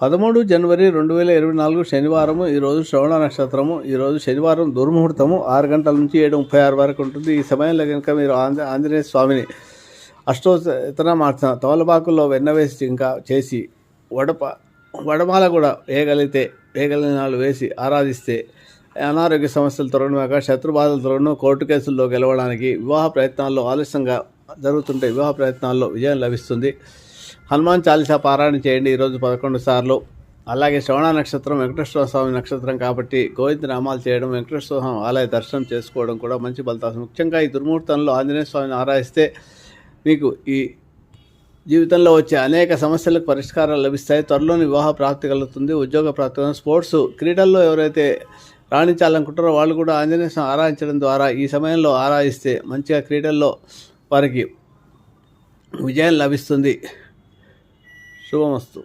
13 జనవరి 2024 శనివారము. ఈరోజు శ్రవణ నక్షత్రము. ఈరోజు శనివారం దుర్ముహూర్తము 6 గంటల నుంచి 7:36 వరకు ఉంటుంది. ఈ సమయంలో కనుక మీరు ఆంజనేయ స్వామిని అష్టోత్తరమార్చన తమలపాకుల్లో వెన్న వేసి ఇంకా చేసి వడమాల కూడా వేయగలిగిన వాళ్ళు వేసి ఆరాధిస్తే అనారోగ్య సమస్యలు తొలగినాక శత్రుబాధలతోనూ కోర్టు కేసుల్లో గెలవడానికి వివాహ ప్రయత్నాల్లో ఆలస్యంగా జరుగుతుంటే వివాహ ప్రయత్నాల్లో విజయం లభిస్తుంది. హనుమాన్ చాలీసా పారాయణ చేయండి ఈరోజు 11 సార్లు. అలాగే శ్రవణ నక్షత్రం వెంకటేశ్వర స్వామి నక్షత్రం కాబట్టి గోవింద నామాలు చేయడం, వెంకటేశ్వర స్వామి ఆలయ దర్శనం చేసుకోవడం కూడా మంచి ఫలితాలు. ముఖ్యంగా ఈ దుర్ముహూర్తంలో ఆంజనేయ స్వామిని ఆరాధిస్తే మీకు ఈ జీవితంలో వచ్చే అనేక సమస్యలకు పరిష్కారాలు లభిస్తాయి. త్వరలోని వివాహ ప్రాప్తి కలుగుతుంది, ఉద్యోగ ప్రాప్తి. స్పోర్ట్స్ క్రీడల్లో ఎవరైతే రాణించాలనుకుంటారో వాళ్ళు కూడా ఆంజనేయ స్వామి ఆరాధించడం ద్వారా ఈ సమయంలో ఆరాధిస్తే మంచిగా క్రీడల్లో వారికి విజయం లభిస్తుంది. శుభమస్తు.